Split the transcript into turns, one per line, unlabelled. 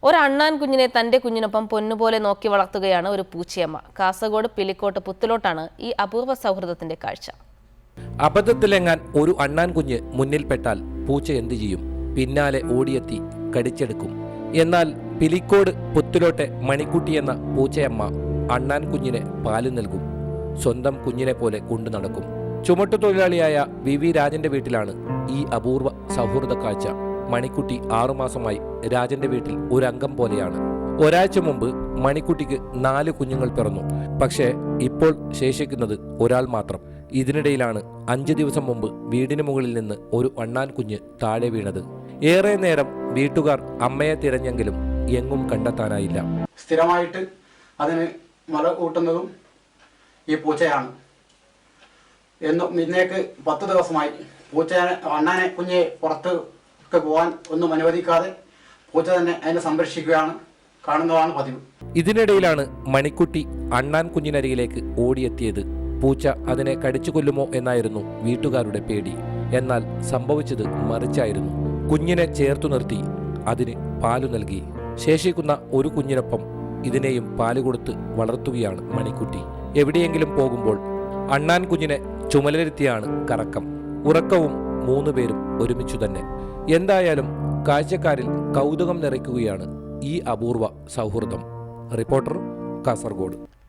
ഒരു അണ്ണാൻ കുഞ്ഞിനെ തന്റെ കുഞ്ഞിനൊപ്പം പൊന്നുപോലെ നോക്കി വളർത്തുകയാണ് ഒരു പൂച്ചയമ്മ. കാസർഗോഡ് പിലിക്കോട്ട് പുത്തിലോട്ടാണ് ഈ അപൂർവ സൗഹൃദത്തിന്റെ കാഴ്ച.
അബദ്ധത്തിലെങ്ങാൻ ഒരു അണ്ണാൻ കുഞ്ഞ് മുന്നിൽപ്പെട്ടാൽ പൂച്ച എന്തു ചെയ്യും? പിന്നാലെ ഓടിയെത്തി കടിച്ചെടുക്കും. എന്നാൽ പിലിക്കോട് പുത്തിലോട്ടെ മണിക്കുട്ടി എന്ന പൂച്ചയമ്മ അണ്ണാൻ കുഞ്ഞിനെ പാല് നൽകും. സ്വന്തം കുഞ്ഞിനെ പോലെ കൊണ്ടു നടക്കും. ചുമട്ടുതൊഴിലാളിയായ വി രാജന്റെ വീട്ടിലാണ് ഈ അപൂർവ സൗഹൃദ കാഴ്ച. മണിക്കുട്ടി 6 മാസമായി രാജന്റെ വീട്ടിൽ ഒരു അംഗം പോലെയാണ്. ഒരാഴ്ച മുമ്പ് മണിക്കുട്ടിക്ക് 4 കുഞ്ഞുങ്ങൾ പിറന്നു. പക്ഷേ ഇപ്പോൾ ശേഷിക്കുന്നത് ഒരാൾ മാത്രം. ഇതിനിടയിലാണ് 5 ദിവസം മുമ്പ് വീടിന് മുകളിൽ നിന്ന് ഒരു അണ്ണാൻ കുഞ്ഞ് താഴെ വീണത്. ഏറെ നേരം വീട്ടുകാർ അമ്മയെ തിരഞ്ഞെങ്കിലും എങ്ങും കണ്ടെത്താനായില്ല.
സ്ഥിരമായിട്ട് അതിന് മല കൂട്ടുന്നതും ഈ പൂച്ചയാണ്. ഇന്നേക്ക് 10 ദിവസമായി അണ്ണാനെ കുഞ്ഞെ പുറത്ത് പോകാൻ ഒന്നും അനുവദിക്കാതെ പൂച്ച തന്നെ അതിനെ സംരക്ഷിക്കുകയാണ്, കാണുന്നതാണ് പതിവ്.
ഇതിനിടയിലാണ് മണിക്കുട്ടി അണ്ണാൻ കുഞ്ഞിനരികിലേക്ക് ഓടിയെത്തിയത്. പൂച്ച അതിനെ കടിച്ചു കൊല്ലുമോ എന്നായിരുന്നു വീട്ടുകാരുടെ പേടി. എന്നാൽ സംഭവിച്ചത് മറിച്ചായിരുന്നു. കുഞ്ഞിനെ ചേർത്തു നിർത്തി അതിന് പാലു നൽകി. ശേഷിക്കുന്ന ഒരു കുഞ്ഞിനൊപ്പം ഇതിനെയും പാല് കൊടുത്ത് വളർത്തുകയാണ് മണിക്കുട്ടി. എവിടെയെങ്കിലും പോകുമ്പോൾ അണ്ണാൻ കുഞ്ഞിനെ ചുമലിരുത്തിയാണ് കറക്കം. ഉറക്കവും 3 പേരും ഒരുമിച്ചു തന്നെ. എന്തായാലും കാഴ്ചക്കാരിൽ കൗതുകം നിറയ്ക്കുകയാണ് ഈ അപൂർവ സൗഹൃദം. റിപ്പോർട്ടർ, കാസർഗോഡ്.